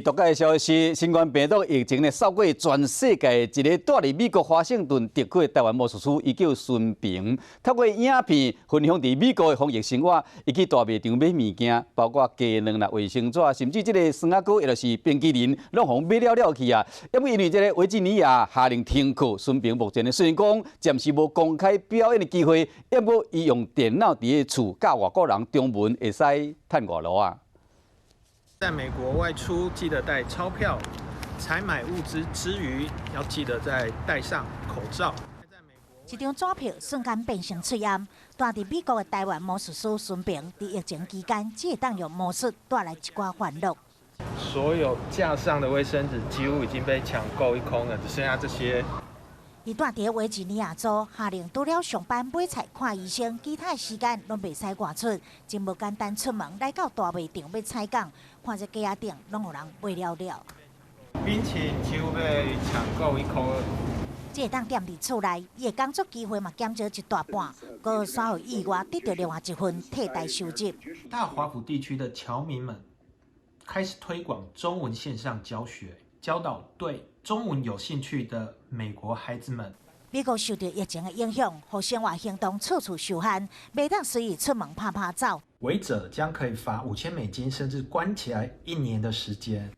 独家的消息，新冠病毒疫情呢扫过全世界，一个住伫美国华盛顿特区的台湾魔术师，伊叫孙平，透过影片分享伫美国的防疫生活，伊去大卖场买物件，包括鸡卵啦、卫生纸，甚至这个酸仔糕，也就是冰淇淋，拢互买了去啊。因为这个维吉尼亚下令停课，孙平目前呢虽然讲暂时无公开表演的机会，不过伊用电脑伫个厝教外国人中文，会使趁外路啊。 在美国外出，记得带钞票；采买物资之余，要记得再戴上口罩。一张纸票瞬间变成喙烟。住伫美国的台湾魔术师孙平，伫疫情期间只会当用魔术带来一寡欢乐。所有架上的卫生纸几乎已经被抢购一空了，只剩下这些。 伊住伫维吉尼亚州，下令除了上班、买菜、看医生，其他的时间拢袂使外出。真无简单，出门来到大卖场要采购，看这架顶拢有人买了了。冰淇淋几乎被抢购一空了。这个当踮伫厝内，伊的工作机会嘛减少一大半，搁稍有意外得到另外一份替代收入。大华府地区的侨民们开始推广中文线上教学，教导对中文有兴趣的美国孩子们。美国受到疫情的影响，和生活行动处处受限，袂当随意出门拍拍照。违者将可以罚$5000，甚至关起来1年的时间。